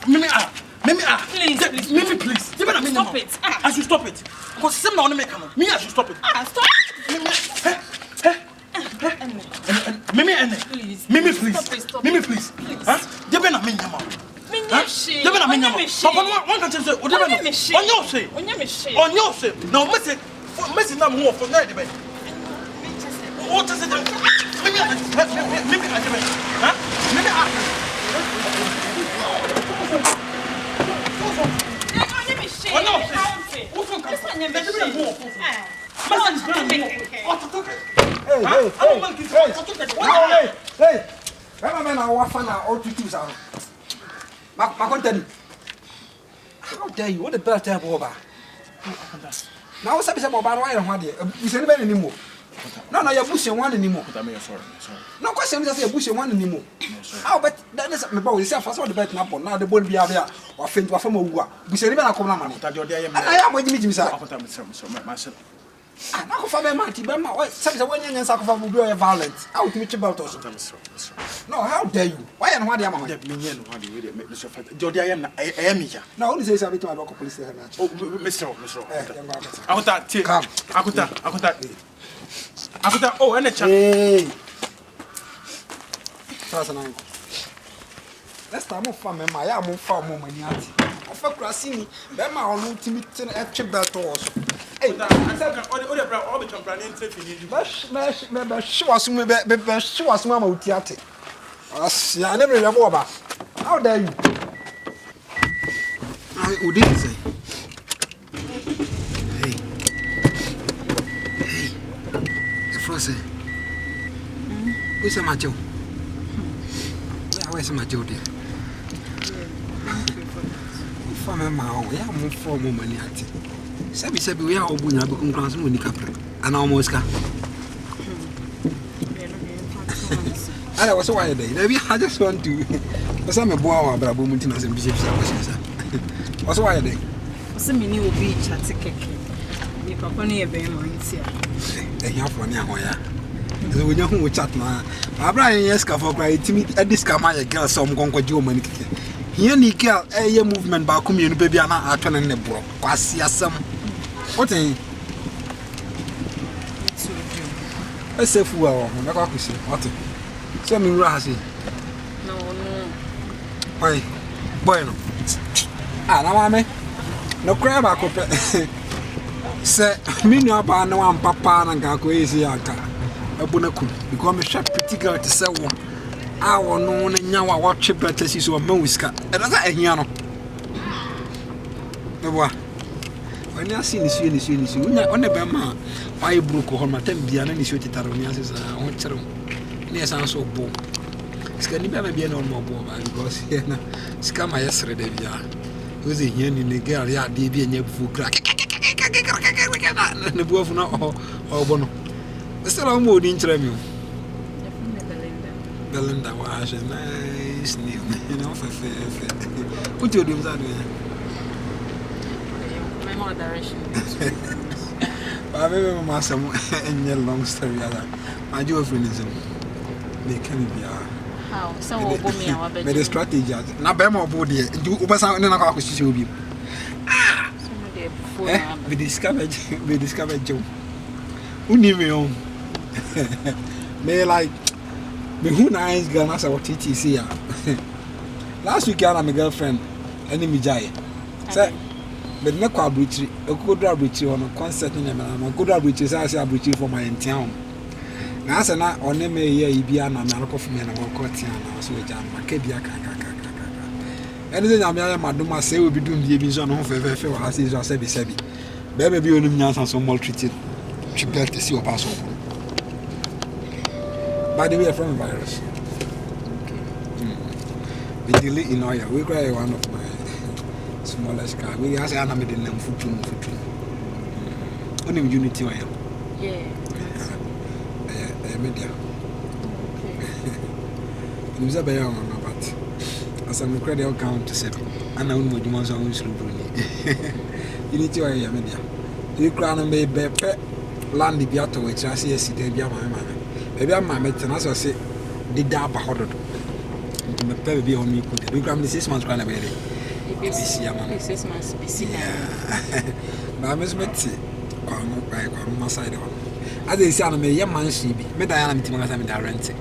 Please. Mimi, please. Stop it. I should stop it. Because some now make come. Me, I should stop it. Stop. Mimi, please. Mimi, please. Stop Mimi, please. Huh? Debe na menya ma. Debe na menya ma. Papa, one can say, "O debe na." Onyo say. Now, Messi na mo for na debe. What is it? Mimi, I debe. Huh? Mimi, Hey, remember now what fun all to choose out. My content. How dare you? What the best time over? Now, something about why I don't want it. You say anymore. No, you're pushing one anymore. Sorry. No question, just a pushing one anymore. How but that is my boy. Yourself, I saw the bet now the ball be out there or faint or from a war. We say, I come on. I am waiting to sir. I know for my mighty Bama. What says when you and Sakova will be violent? Out to meet about us. No, how dare you? Why and what am I? Jody, I am here. Now, only says I be to my local police. Oh, Mr. Oh, and a chap. Let's start from my am for moment. Of a grassini, Bama on ultimate at Chibert also. Hey, all the company she was Mamma Tiati. I never remember about. How dare you? Who did say? Hey, Frosty. Where's my Joe? Where's my Joe, dear? From a mile, we are more for money. Sabi we are all going to become class when you capture. And almost got. I was why day. Maybe I just want to. Some a boy about Boomington and bishops. Was why day. Some new beach at Ticket. You probably a very months here. They have one now. So we know who chat now. Abraham Yeska for crying to meet at this Kamaya girl, some Gonko Germany. Here, Nickel, a movement by community baby, and I turn in the brook. Quasi some. What a safe well, never could see. What some in Razi? No. Why, bueno. Now I may no crab. I could say, me no about no one papa and Gaku easy. A bonacoon become a sharp pretty girl to sell one. I will know now what chip better is or Mowiska. Another Yano. When I see this, on the Bama, why broke or my temple and any sweet Taronias I want to. Yes, I'm so bold. It's going to be a normal boy because here, scam my yesterday. Who's a yen in the girl, yeah, DB and your food crack. And the boy or Bono. Still, I'm more interested. Belinda was a nice name, you know, for fair. What you do that? My direction. I remember my son in a long story. My girlfriend is they can be how some will me our bed. The strategy. Now, Bema body, do over something in a car with you. We discovered Joe. Who knew me on? May like. Me who nice girl as our TTC here. Last week I had my girlfriend, enemy Jai. Say, but no call bridge, a good bridge on a concert in a good bridge is as a bridge for my town. Now, as an on them a year, Ibiana, America for me and our Cortiana, so jam, Macabia. Anything I may Maduma say will be doing the vision of a fair as is or Sebi. Baby be only and so maltreated. She built to see your pass over. By the way, from a virus. We delay in oil. We cry one of my smallest car. We ask Anna made them for two. Only unity oil. Yeah. Media. It was a bear on but as I'm credit account to 7. And I know what you want to unity oil media. You crown and baby land the Biato, which I see a city. Maybe I'm my maintenance or say, did that by to me baby on me put the gram 6 months kana be re be 6 months be see na me smeti kwa no my side on as they say na me ye mansion bi me dan na me tim ngasa me da rent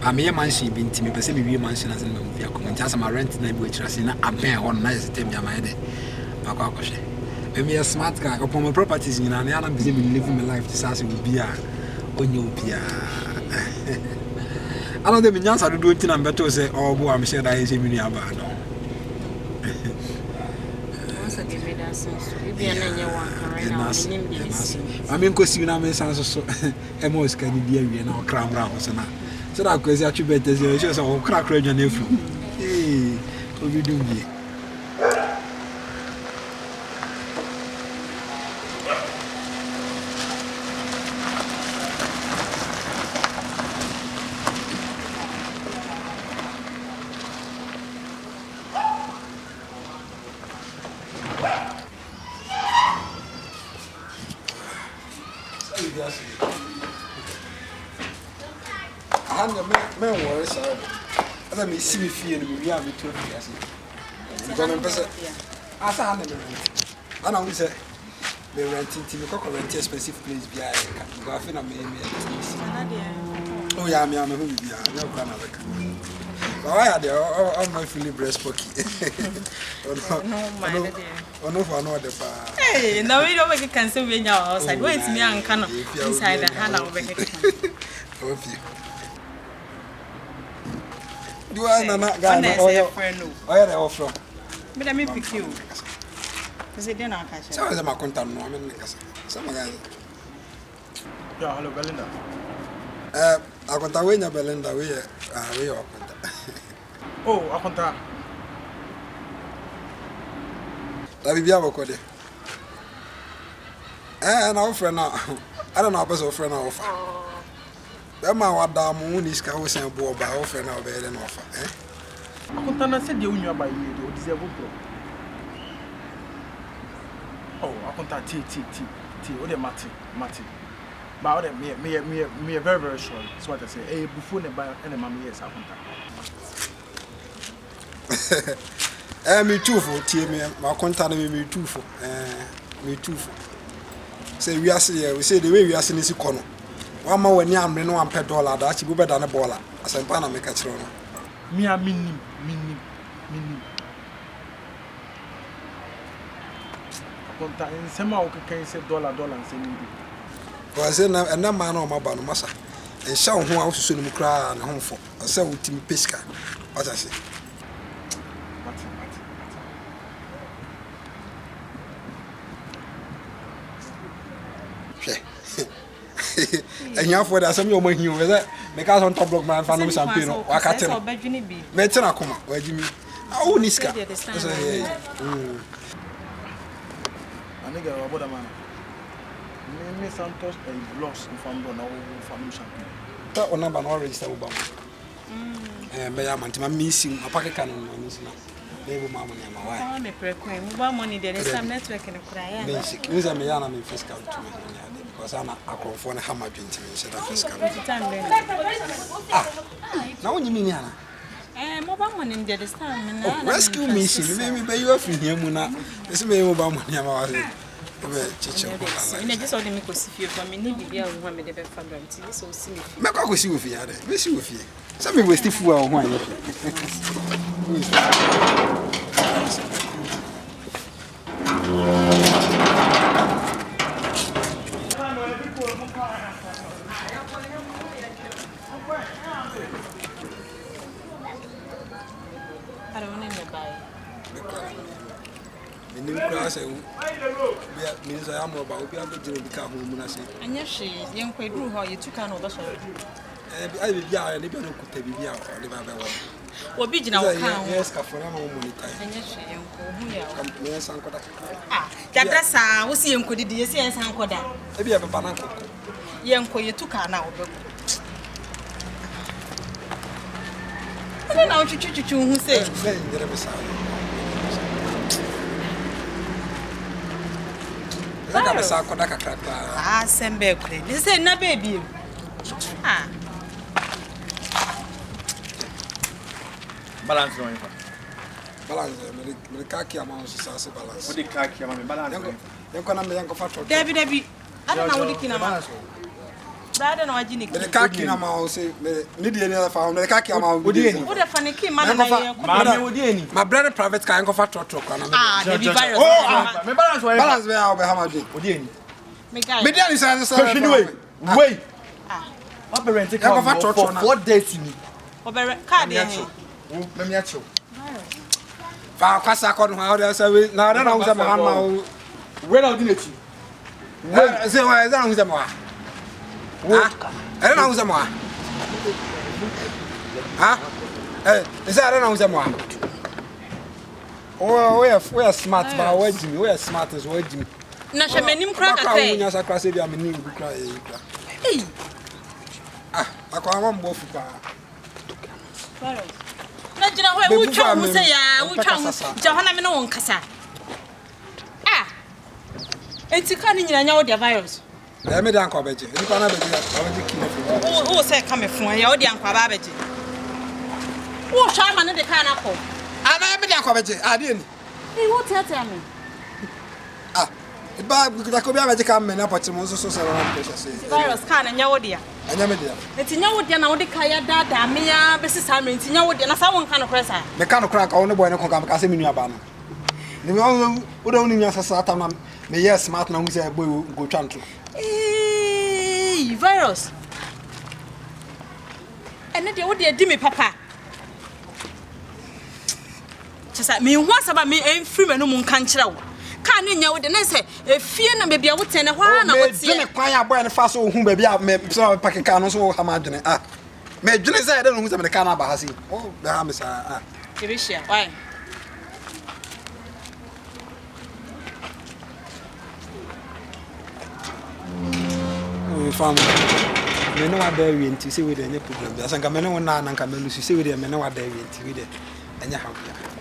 ba me ye mansion bi ntimi be say me wie mansion as na me via ko ntia sama rent na bi chirase na aben on na system ya ma de akwa akoshe me a smart guy upon my properties in and I'm busy living my life this as will be a onyo bia I don't think nyansa do tin am beto say oh boy am share that is me aba no once I give me that sense you be na nya wan right now nim bi I mean ko si na me sense so e mo ska ni dia wie na o kra mra ho so na so that kwesi attribute say so o kra kra dwa na efu eh obi dum bi men worry so as me see me feel me am to be as government person asa ha me ana we say me renting to me ko rent a specific place bi I go afi na me oh yeah me am who bi ya no kwa na beka but why are they all my fully breast pocky no mind there ono for no the pa hey now we don't make it cancel we nya outside wait me an kan inside the hand I will make it okay do I na guy oh yeah they offer me let me pick you cuz it dey na catch so is my contact no I mean kasa some guys yeah hello Belinda akonta we nya Belinda we akonta oh akonta da bibia bokode na offer na I don't know person offer na offer Bema wada mu ni ska ho sen bo ba offer na obere na offer akonta na se de unwa ba yi de o deserve bro oh akonta ti o de mate ba o de me very very sure so what I say before ne ba na mama yes akonta me too for tie me akonta na me too for me too for say we are say we say the way we are seeing si kono wama wani amre no $1 da chi bubeda na bola asempa na me ka kire no me a minim akonta nsema o kan say dollar nsema bi ko say na ma na o maba no masa enhya wo ho a wosusu no mu kra na homfo asa wotimi peska wata se enya for that some you mahin we say me ka son top block man fa no champagne no wakate no me tena koma wajimi awu niska so anega waboda man me Santos lost from do na family champagne ta ona ba no register wo ba me ya man tima missing apake kan no nisina Maybe my money, my wife. I'm a precaution. Mobile money, there is some network in a cry. Basic. Use a million and fiscal to me because I'm a conform hammer drink to me. Said that fiscal. Now, what do you mean, Yana? Mobile money, there is time. Rescue mission. Maybe you are free here, Muna. This may mobile money. I'm I just saw the Mikos if you for me, maybe I will have a family. So see me. Make I go see with you. Miss you with you. Some people still fool one. I don't want to buy. New class, means I am about to become home. And yes, she young quite do how you took an over. I will be a little could be out for the or be now. Yes, for a moment. And yes, she young yes, uncle. That's how we see him could do yes, uncle. Maybe I have a banana. Young quite you took her now. I don't know what you say. Ah, Sembe, this is na baby. 1 balance no ifa balance me kaki amount so say balance what the kaki am me balance yanko na me yanko fa trot Debbie ada na wodi kina ma brother na waji ni me kaki na ma say me need any fa me kaki amount wodi eni wo da fa ne ki ma na ye ma me wodi eni my brother private car yanko fa trot kwa na Debbie virus oh me balance wa balance be how be how much wodi eni me guy me dey say wait what parent take yanko fa trot for 4 days ni obere card ye let me acho fa kwasa ko no how dey say we na na hu say ma han ma where now dineti say why is that hu say ma I don't know who's more. Huh? Is that I don't know who's more. Oh, we are smart, but we are smart as well. Na shemenim kra ka kai. Nya sakra se bia meni bi kra e kra. Hey. Akwa wa mbo fupa. Na jina ho e wutwa mu se ya, wutwa mu. Ja ho na me no won kasa. Enti ka ni nyina nya wo dia virus. Na me dan kwa beje. Nipa na beje, abeje kino. O se ka me fun ya wo dia nkwa ba beje. Wo hwa ma ne de ka na ko. Ana me dan kwa beje. Ade ni. Wo tete me. Ba da ko bia beje ka me na pati mo so se ro na pressure se. Virus ka na nya wo dia. Anya me dia. Enti nya wo dia na wo de ka ya da me ya be sisa me enti nya wo dia na sa wo nka no kresa. Me ka no kra ka wo ne boy ne ko ka se me nua ba no. Ni me wo da woni nya sasa ta na me yes smart na hu se boy go twanto. Virus. And then what di me papa. Chesa me hu asaba me free me no mun kan kira wo. Ka ne nya wo de na se efie na me bia wo tene hwa na wo tie. Me kwan ya boy ne fa so hu ba bia me so pack ka no so ha ma dwene me dwene say de no hu se me ka na ba ha si. Oh be ha me sa Kibishia why? Fam me no wa da wi nti se we de nya problem bi asanka me no na na nka me lusu se we de me no wa da wi nti we de enya ha bia